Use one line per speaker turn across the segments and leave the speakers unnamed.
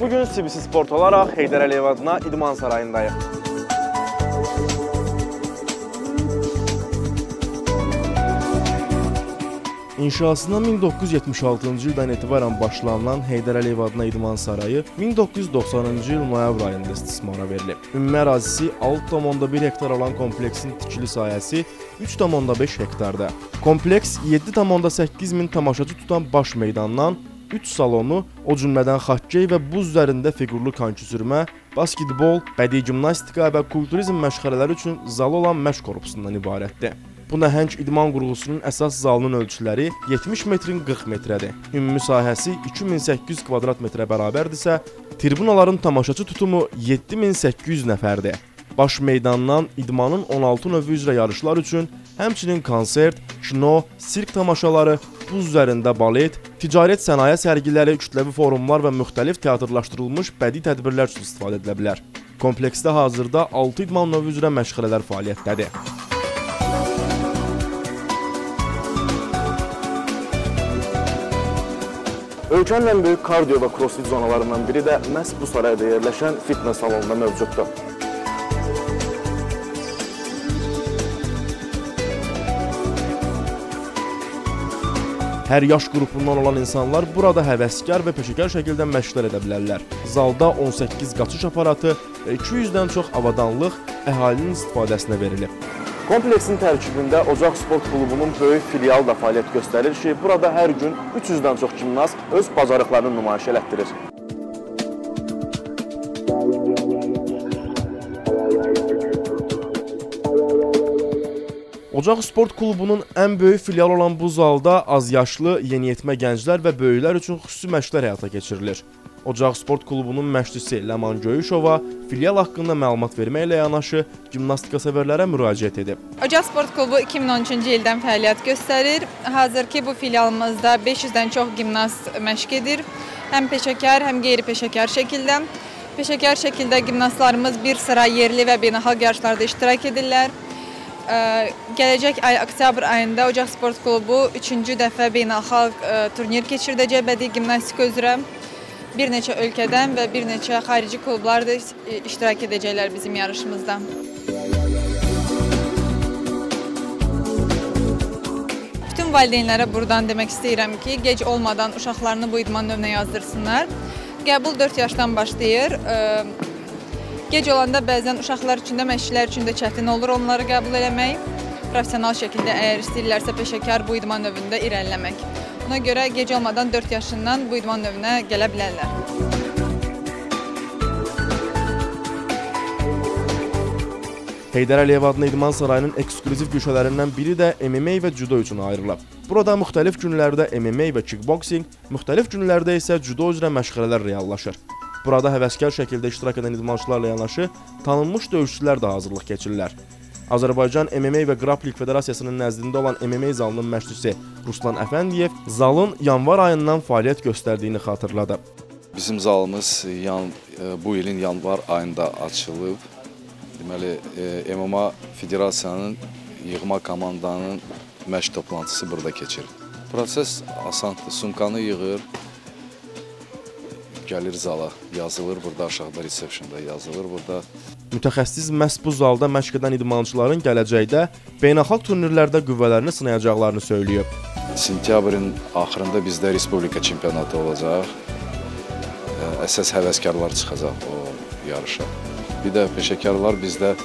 Bugün CBC Sport olaraq Heydər Əliyev adına İdman Sarayındayıq. İnşasına 1976-cı ildən etibarən başlanılan Heydər Əliyev adına İdman Sarayı 1990-cı il noyabr ayında istismara verilib. Ümumi ərazisi 6,1 hektar olan kompleksin tikili sahəsi 3,5 hektarda. Kompleks 7,8 min tamaşaçı tutan baş meydandan 3 salonu, o cümlədən xokkey və buz üzərində fiqurlu konki sürmə, basketbol, bədii gimnastika və kulturizm məşğələləri üçün zalı olan məşq korpusundan ibarətdir. Bu nəhəng idman qurğusunun əsas zalının ölçüləri 70 metrin 40 metrədir. Ümumi sahəsi 2800 kvadrat metrə bərabərdirsə, tribunaların tamaşaçı tutumu 7800 nəfərdir. Baş meydandan idmanın 16 növü üzrə yarışlar üçün, həmçinin konsert, kino, sirk tamaşaları, buz üzərində balet, ticarət sənaye sərgiləri, kütləvi forumlar və müxtəlif teatrlaşdırılmış bədii tədbirlər üçün istifadə edilə bilər. Kompleksdə hazırda 6 idman növü üzrə məşğələlər fəaliyyətdədir. Ölkənin ən böyük kardio və crossfit zonalarından biri də məhz bu sarayda yerləşən fitness salonunda mövcuddur. Hər yaş qrupundan olan insanlar burada həvəskar və peşəkar şəkildə məşqlər edə bilərlər. Zalda 18 qaçış aparatı və 200-dən çox avadanlıq əhalinin istifadəsinə verilib. Kompleksin tərkibində Ocaq Sport Klubunun böyük filialı da fəaliyyət göstərir ki, burada hər gün 300-dən çox gimnast öz bacarıqlarını nümayiş elətdirir. Ocaq Sport Klubunun ən böyük filialı olan bu zalda azyaşlı, yeniyetmə gənclər və böyüklər üçün xüsusi məşqlər həyata keçirilir. Ocaq Sport Klubunun məşqçisi Ləman Göyüşova filial haqqında məlumat verməklə yanaşı gimnastika sevərlərə müraciət edib.
Ocaq Sport Klubu 2013-cü ildən fəaliyyət göstərir. Hazırki bu filialımızda 500-dən çox gimnast məşq edir. Həm peşəkar, həm qeyri-peşəkar şəkildə. Peşəkar şəkildə gimnastlarımız bir sıra yerli və beynəlxalq yarışlarda iştirak edirlər. Gələcək ay oktyabr ayında Ocaq Sport Klubu 3-cü dəfə beynəlxalq turnir keçirdəcək bədii gimnastika üzrə. Bir neçə ölkədən və bir neçə xarici klublar da iştirak edəcəklər bizim yarışımızda. Bütün valideynlərə buradan demək istəyirəm ki, gec olmadan uşaqlarını bu idman növünə yazdırsınlar. Qəbul 4 yaşdan başlayır. Gec olanda bəzən uşaqlar üçün də, məşqçilər üçün də çətin olur onları qəbul eləmək. Profesional şəkildə əgər istəyirlərsə peşəkar bu idman növündə irəliləmək. Buna görə gec olmadan 4 yaşından bu idman növünə gələ bilərlər.
Heydər Əliyev adına İdman Sarayının eksklüziv güşələrindən biri də MMA və judo üçün ayrılıb. Burada müxtəlif günlərdə MMA və kickboxing, müxtəlif günlərdə isə judo üzrə məşğələlər reallaşır. Burada həvəskar şəkildə iştirak edən idmançılarla yanaşı tanınmış döyüşçülər də hazırlıq keçirirlər. Azərbaycan MMA və Grappling Federasiyasının nəzdində olan MMA zalının məşqçisi Ruslan Əfəndiyev zalın yanvar ayından fəaliyyət göstərdiyini xatırladı.
Bizim zalımız bu ilin yanvar ayında açılıb. Deməli, MMA Federasiyanın yığma komandanın məşq toplantısı burada keçir. Proses asandır. Sumkanı yığır, gəlir zala, yazılır burada, aşağıda resepsiyonda yazılır burada.
Mütəxəssis məhz bu zalda məşq edən idmançıların gələcəkdə beynəlxalq turnirlərdə qüvvələrini sınayacaqlarını söyləyib.
Sentyabrın axırında bizdə Respublika çempionatı olacaq. Əsas həvəskarlar çıxacaq o yarışa. Bir də peşəkarlar bizdə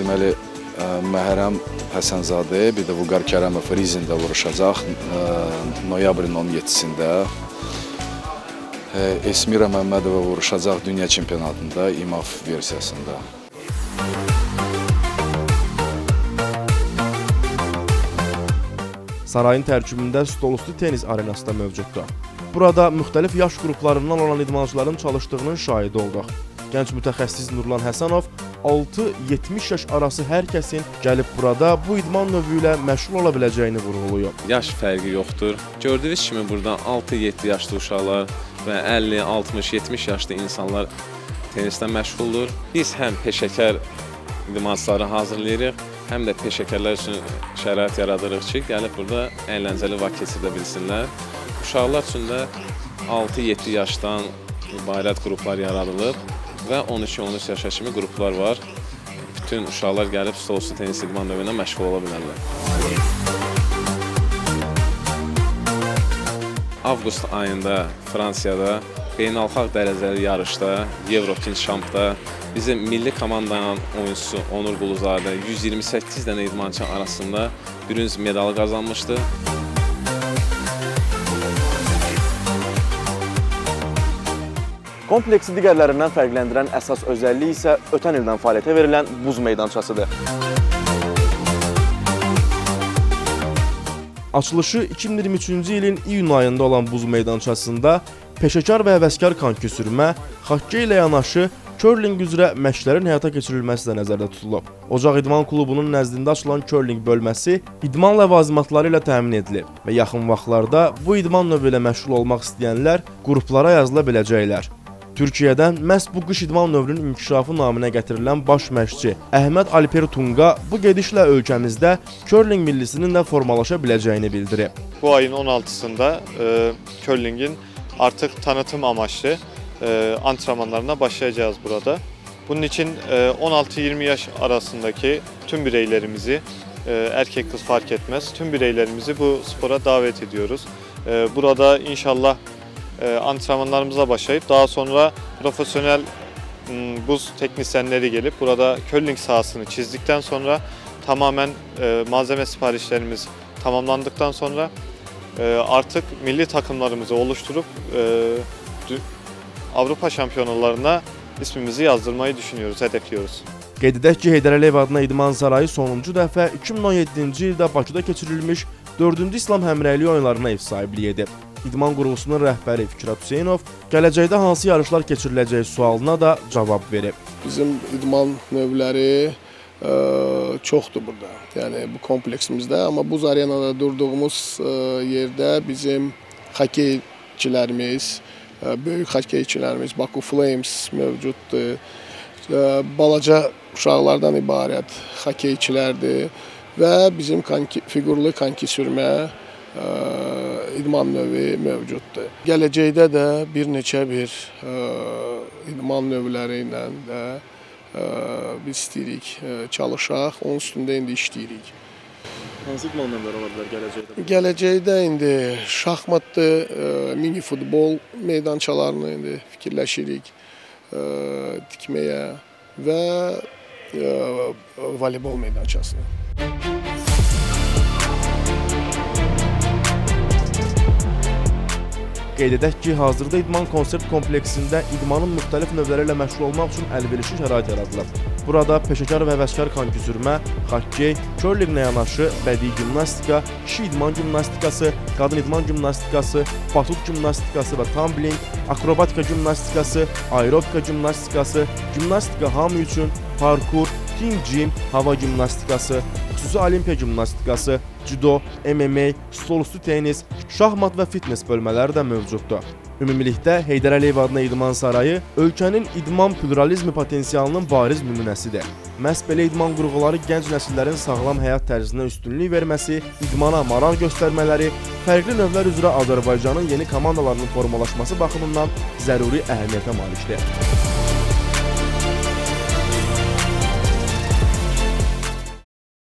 deməli Məhərrəm Həsənzadə, bir də Vüqar Kərəmov Rizində vuruşacaq noyabrın 17-sində. Esmira Məmmədova vuruşacaq dünya çempionatında İMAF versiyasında.
Sarayın tərkibində stolüstü tenis arenası da mövcuddur. Burada müxtəlif yaş qruplarından olan idmançıların çalışdığının şahidi olduq. Gənc mütəxəssis Nurlan Həsənov 6-70 yaş arası hər kəsin gəlib burada bu idman növü ilə məşğul ola biləcəyini vurğulayıb.
Yaş fərqi yoxdur. Gördüyünüz kimi burada 6-7 yaşlı uşaqlar və 50, 60, 70 yaşlı insanlar tenislə məşğuldur. Biz həm peşəkar idmançıları hazırlayırıq, həm də peşəkarlar üçün şərait yaradırıq ki, gəlib burada əyləncəli vaxt keçirdə bilsinlər. Uşaqlar üçün də 6-7 yaşdan ibarət qruplar yaradılıb və 12-13 yaşa kimi qruplar var. Bütün uşaqlar gəlib stolüstü tenis idman növü ilə məşğul ola bilərlər. Avqust ayında Fransiyada beynəlxalq dərəcəli yarışda, Euro-King Champda bizim milli komandanın oyunçusu Onur Quluzadə 128 dənə idmançı arasında bürünc medalı qazanmışdı.
Kompleksi digərlərindən fərqləndirən əsas özəlliyi isə ötən ildən fəaliyyətə verilən buz meydançasıdır. Açılışı 2023-cü ilin iyun ayında olan buz meydançasında peşəkar və həvəskar konki sürmə, xokkey ilə yanaşı körling üzrə məşqlərin həyata keçirilməsi də nəzərdə tutulub. Ocaq İdman Klubunun nəzdində açılan körling bölməsi idman ləvazimatları ilə təmin edilib və yaxın vaxtlarda bu idman növü ilə məşğul olmaq istəyənlər qruplara yazıla biləcəklər. Türkiyədən məhz bu qış idman növünün inkişafı naminə gətirilən baş məşqçi Əhməd Alper Tunqa bu gedişlə ölkəmizdə körling millisinin də formalaşa biləcəyini bildirib.
Bu ayın 16'sında körlingin artık tanıtım amaçlı antrenmanlarına başlayacağız burada. Bunun için 16-20 yaş arasındaki tüm bireylerimizi, erkek kız fark etmez, tüm bireylerimizi bu spora davet ediyoruz. Burada inşallah antrenmanlarımıza başlayıp daha sonra profesyonel buz teknisyenleri gelip burada curling sahasını çizdikten sonra tamamen malzeme siparişlerimiz tamamlandıktan sonra artık milli takımlarımızı oluşturup Avrupa şampiyonalarına ismimizi yazdırmayı düşünüyoruz, hedefliyoruz.
Qeyd edək ki, Heydər Əliyev adına İdman Sarayı sonuncu dəfə 2017-ci ildə Bakıda keçirilmiş 4-cü İslam həmrəyliyi oyunlarına ev sahibliyi edib. İdman qurğusunun rəhbəri Fikrat Hüseynov gələcəkdə hansı yarışlar keçiriləcəyi sualına da cavab verib.
Bizim idman növləri çoxdur burada, yəni bu kompleksimizdə. Amma buz arenada durduğumuz yerdə bizim xokkeyçilərimiz, böyük xokkeyçilərimiz, Baku Flames mövcuddur. Balaca uşaqlardan ibarət xokkeyçilərdir və bizim fiqurlu konki sürmə idman növü mövcuddur. Gələcəkdə də bir neçə idman növləri ilə də biz istəyirik çalışaq, onun üstündə indi işləyirik.
Hansı idman növləri ola bilər gələcəkdə?
Gələcəkdə indi şahmatdır, mini futbol meydançalarını indi fikirləşirik tikməyə və voleybol meydançasını.
Qeyd edək ki, hazırda idman konsert kompleksində idmanın müxtəlif növləri ilə məşğul olmaq üçün əlverişli şərait yaradılıb. Burada peşəkar və həvəskar konki sürmə, xokkey, körlinqlə yanaşı bədii gimnastika, kişi idman gimnastikası, qadın idman gimnastikası, batut gimnastikası və tumbling, akrobatika gimnastikası, aerobika gimnastikası, gimnastika hamı üçün, parkur, Team Gym, hava gimnastikası, xüsusi olimpiya gimnastikası, judo, MMA, stolüstü tenis, şahmat və fitness bölmələri də mövcuddur. Ümumilikdə Heydər Əliyev adına İdman Sarayı ölkənin idman pluralizmi potensialının bariz nümunəsidir. Məhz belə idman qurğuları gənc nəsillərin sağlam həyat tərzinə üstünlük verməsi, idmana maraq göstərmələri, fərqli növlər üzrə Azərbaycanın yeni komandalarının formalaşması baxımından zəruri əhəmiyyətə malikdir.